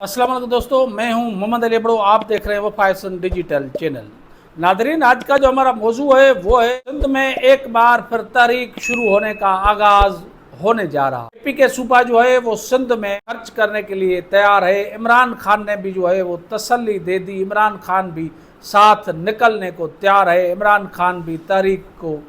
अस्सलाम वालेकुम दोस्तों, मैं हूं मोहम्मद अली बड़ो। आप देख रहे हैं वो फैशन डिजिटल चैनल। नादरीन, आज का जो हमारा मौजू है वो है सिंध में एक बार फिर तारीख शुरू होने का आगाज होने जा रहा है। एपी के सूबा जो है वो सिंध में खर्च करने के लिए तैयार है। इमरान खान ने भी जो है वो तसल्ली दे दी। इमरान खान भी साथ निकलने को तैयार है। इमरान खान भी तारीख को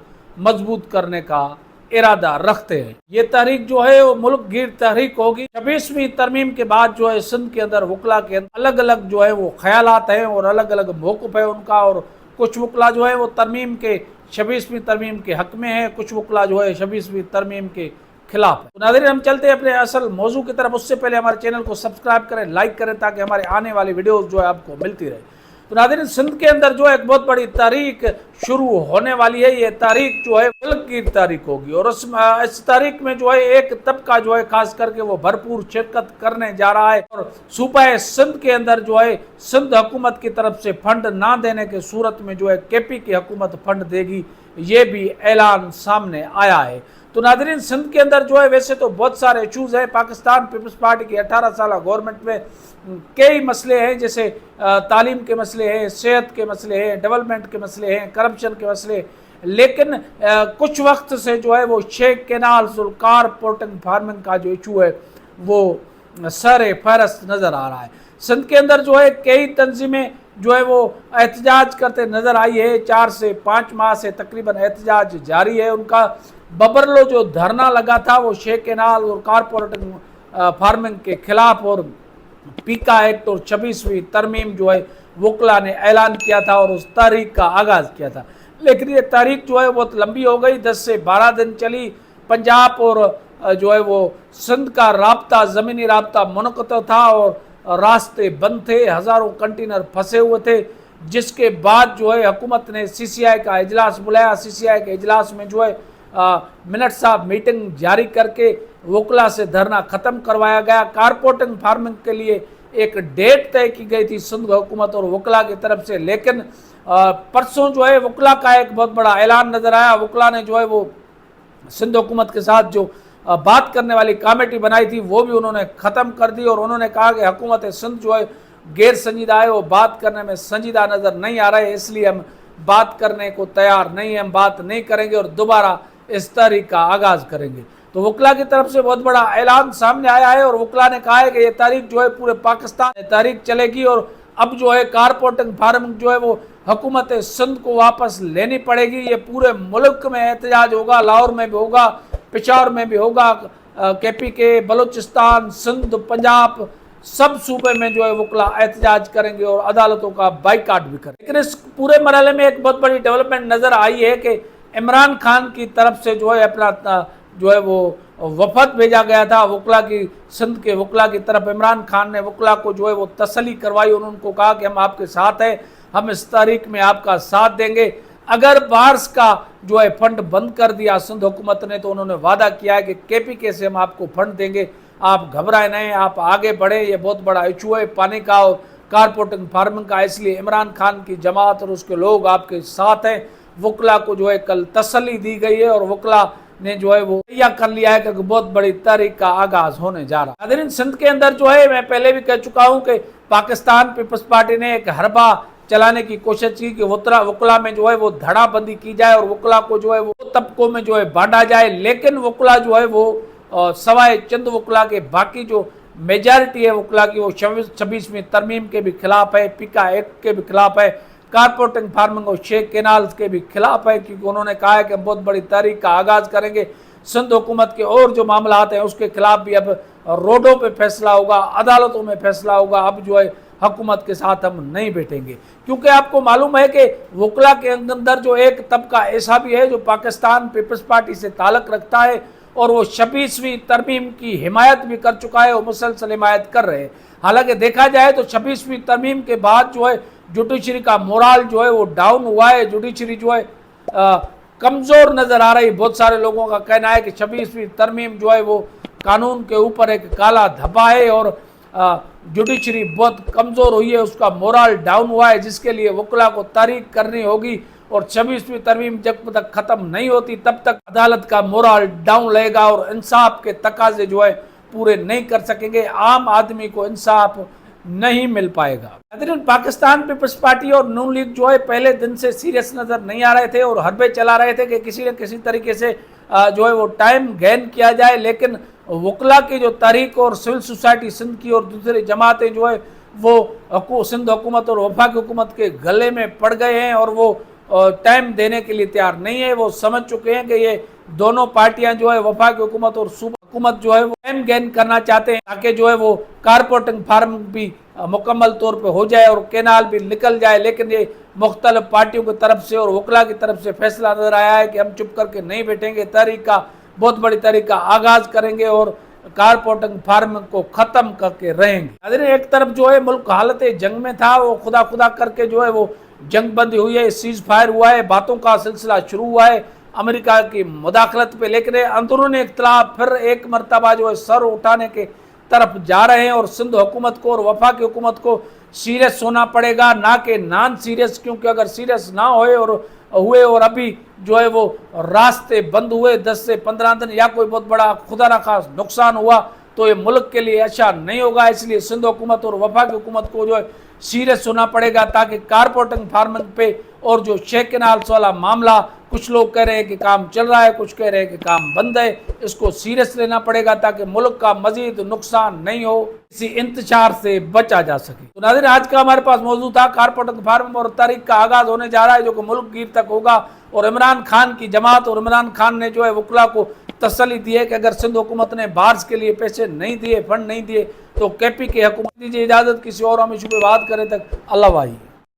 मजबूत करने का इरादा रखते हैं। ये तहरीक जो है वो मुल्क गिर तहरीक होगी। 26वीं तरमीम के बाद जो है सिंध के अंदर वकला के अंदर अलग अलग जो है वो ख्यालात हैं और अलग अलग मौक़िफ़ है उनका। और कुछ वकला जो है वो तरमीम के 26वीं तरमीम के हक़ में है, कुछ वकला जो है 26वीं तरमीम के खिलाफ है। तो नाज़रीन, हम चलते हैं अपने असल मौजू की तरफ। उससे पहले हमारे चैनल को सब्सक्राइब करें, लाइक करें, ताकि हमारे आने वाली वीडियोज़ जो है आपको मिलती रहे। तो नाज़रीन, सिंध के अंदर जो है एक बहुत बड़ी तारीख शुरू होने वाली है। ये तारीख जो है मुल्क की तारीख होगी और इस तारीख में जो है एक तबका जो है खास करके वो भरपूर शिरकत करने जा रहा है। और सूबा सिंध के अंदर जो है सिंध हुकूमत की तरफ से फंड ना देने के सूरत में जो है केपी की हुकूमत फंड देगी, ये भी ऐलान सामने आया है। तो नाज़रीन, सिंध के अंदर जो है वैसे तो बहुत सारे इशूज़ हैं। पाकिस्तान पीपल्स पार्टी की 18 साल गवर्नमेंट में कई मसले हैं, जैसे तालीम के मसले हैं, सेहत के मसले हैं, डेवलपमेंट के मसले हैं, करप्शन के मसले। लेकिन कुछ वक्त से जो है वो शेख कैनाल्स और कारपोरेटिंग फार्मिंग का जो इशू है वो सर फहरस्त नज़र आ रहा है। सिंध के अंदर जो है कई तंजीमें जो है वो एहतजाज करते नज़र आई है। 4 से 5 माह से तकरीबन एहतजाज जारी है उनका। बबरलो जो धरना लगा था वो शेख कैनाल और कारपोरेटिंग फार्मिंग के खिलाफ और पीका एक्ट और 26वीं तरमीम जो है वकला ने ऐलान किया था और उस तारीख का आगाज़ किया था। लेकिन ये तारीख जो है बहुत लंबी हो गई, 10 से 12 दिन चली। पंजाब और जो है वो सिंध का राब्ता, ज़मीनी राब्ता मुनक़्क़त था और रास्ते बंद थे, हज़ारों कंटेनर फंसे हुए थे। जिसके बाद जो है हुकूमत ने CCI का इजलास बुलाया। CCI के इजलास में जो है मिनट्स ऑफ मीटिंग जारी करके वकला से धरना ख़त्म करवाया गया। कारपोरेटिंग फार्मिंग के लिए एक डेट तय की गई थी सिंध हुकूमत और वकला की तरफ से। लेकिन परसों जो है वकला का एक बहुत बड़ा ऐलान नज़र आया। वकला ने जो है वो सिंध हुकूमत के साथ जो बात करने वाली कमेटी बनाई थी वो भी उन्होंने ख़त्म कर दी। और उन्होंने कहा कि हुकूमत सिंध जो है गैर संजीदा है, वो बात करने में संजीदा नज़र नहीं आ रहा है, इसलिए हम बात करने को तैयार नहीं है, हम बात नहीं करेंगे और दोबारा इस तारीख का आगाज़ करेंगे। तो वकला की तरफ से बहुत बड़ा ऐलान सामने आया है और वकला ने कहा है कि ये तारीख जो है पूरे पाकिस्तान में तारीख चलेगी। और अब जो है कारपोरेटिंग फार्मिंग जो है वो हुकूमत सिंध को वापस लेनी पड़ेगी। ये पूरे मुल्क में एहतजाज होगा, लाहौर में भी होगा, पेशावर में भी होगा, KP के बलूचिस्तान, सिंध, पंजाब, सब सूबे में जो है वकला एहतजाज करेंगे और अदालतों का बाइकाट भी करेंगे। लेकिन इस पूरे मरहले में एक बहुत बड़ी डेवलपमेंट नज़र आई है कि इमरान खान की तरफ से जो है अपना जो है वो वफद भेजा गया था वकला की, सिंध के वकला की तरफ। इमरान खान ने वकला को जो है वो तसल्ली करवाई और उनको कहा कि हम आपके साथ हैं, हम इस तारीख में आपका साथ देंगे। अगर बार्स का जो है फंड बंद कर दिया सिंध हुकूमत ने, तो उन्होंने वादा किया है कि KPK से हम आपको फंड देंगे, आप घबराए नहीं, आप आगे बढ़े। ये बहुत बड़ा इशू है पानी का और कारपोरेटिंग फार्मिंग का, इसलिए इमरान खान की जमात और उसके लोग आपके साथ हैं। वकला को जो है कल तसल्ली दी गई है और वकला ने जो है वो तैयार कर लिया है कि बहुत बड़ी तारीख का आगाज होने जा रहा है। नाज़रीन, सिंध के अंदर जो है मैं पहले भी कह चुका हूँ कि पाकिस्तान पीपल्स पार्टी ने एक हरबा चलाने की कोशिश की कि वकला में जो है वो धड़ाबंदी की जाए और वकला को जो है वो तबकों में जो है बांटा जाए। लेकिन वकला जो है वो सवाए चंद वकला के बाकी जो मेजॉरिटी है वकला की वो 26वीं तरमीम के भी खिलाफ है, पीका एक्ट के भी खिलाफ है, कारपोरेटिंग फार्मिंग और शेख कैनाल्स के भी खिलाफ है, क्योंकि उन्होंने कहा है कि हम बहुत बड़ी तारीख का आगाज़ करेंगे। सिंध हुकूमत के और जो मामला हैं उसके खिलाफ भी अब रोडों पे फैसला होगा, अदालतों में फैसला होगा। अब जो है हुकूमत के साथ हम नहीं बैठेंगे, क्योंकि आपको मालूम है कि वकला के अंदर जो एक तबका ऐसा भी है जो पाकिस्तान पीपल्स पार्टी से ताल्लुक़ रखता है और वो 26वीं तरमीम की हिमायत भी कर चुका है और मुसलसल हिमायत कर रहे हैं। हालांकि देखा जाए तो 26वीं तरमीम के बाद जो है जुडिशरी का मोराल जो है वो डाउन हुआ है। जुडिशरी जो है कमज़ोर नज़र आ रही है। बहुत सारे लोगों का कहना है कि 26वीं तरमीम जो है वो कानून के ऊपर एक काला धब्बा है और जुडिशरी बहुत कमज़ोर हुई है, उसका मोराल डाउन हुआ है, जिसके लिए वकला को तारीख करनी होगी। और 26वीं तरमीम जब तक ख़त्म नहीं होती तब तक अदालत का मोराल डाउन रहेगा और इंसाफ के तकाजे जो है पूरे नहीं कर सकेंगे। आम आदमी को इंसाफ نہیں مل پائے گا۔ ناظرین، پاکستان پیپلز پارٹی اور نون لیگ جو ہے پہلے دن سے سیریس نظر نہیں آ رہے تھے اور حربے چلا رہے تھے کہ کسی نہ کسی طریقے سے جو ہے وہ ٹائم گین کیا جائے، لیکن وکلا کی جو تحریک اور سول سوسائٹی سندھ کی اور دوسری جماعتیں جو ہے وہ سندھ حکومت اور وفاقی حکومت کے گلے میں پڑ گئے ہیں اور وہ ٹائم دینے کے لیے تیار نہیں ہے۔ وہ سمجھ چکے ہیں کہ یہ دونوں پارٹیاں جو ہے وفاقی حکومت اور صوبہ حکومت جو ہے وہ ٹائم گین کرنا چاہتے ہیں تاکہ جو ہے وہ کارپوریٹنگ فارم بھی مکمل طور پہ ہو جائے اور کینال بھی نکل جائے، لیکن یہ مختلف پارٹیوں کی طرف سے اور وکلا کی طرف سے فیصلہ نظر آیا ہے کہ ہم چپ کر کے نہیں بیٹھیں گے، تحریک کا بہت بڑی تحریک کا آغاز کریں گے اور کارپوریٹنگ فارم کو ختم کر کے رہیں گے۔ ایک طرف جو ہے ملک حالت جنگ میں تھا، وہ خدا خدا کر کے جو ہے وہ جنگ بندی ہوئی ہے، سیز فائر ہوا ہے، باتوں کا سلسلہ شروع ہوا ہے امریکہ کی مداخلت پہ، لیکن اندرونی اختلاف پھر ایک مرتبہ جو ہے سر اٹھانے کے طرف جا رہے ہیں اور سندھ حکومت کو اور وفاقی حکومت کو سیریس ہونا پڑے گا، نہ کہ نان سیریس، کیونکہ اگر سیریس نہ ہوئے اور ابھی جو ہے وہ راستے بند ہوئے 10 سے 15 دن یا کوئی بہت بڑا خدا نخواست نقصان ہوا تو یہ ملک کے لیے اچھا نہیں ہوگا۔ اس لیے سندھ حکومت اور وفاقی حکومت کو جو ہے سیریس ہونا پڑے گا تاکہ کارپوریٹنگ فارمنگ پہ اور جو شیخ کینالز والا معاملہ، کچھ لوگ کہہ رہے ہیں کہ کام چل رہا ہے، کچھ کہہ رہے ہیں کہ کام بند ہے، اس کو سیریس لینا پڑے گا تاکہ ملک کا مزید نقصان نہیں ہو، اسی انتشار سے بچا جا سکے۔ تو ناظرین، آج کا ہمارے پاس موضوع تھا کارپوریٹنگ فارم اور تحریک کا آغاز ہونے جا رہا ہے جو کہ ملک گیر تک ہوگا، اور عمران خان کی جماعت اور عمران خان نے جو ہے وکلا کو تسلی دی ہے کہ اگر سندھ حکومت نے بارز کے لیے پیسے نہیں دیے، فنڈ نہیں دیے تو کے پی کے حکومت دیجیے۔ اجازت، کسی اور ہم ایشو پہ بات کریں تک اللہ بھائی۔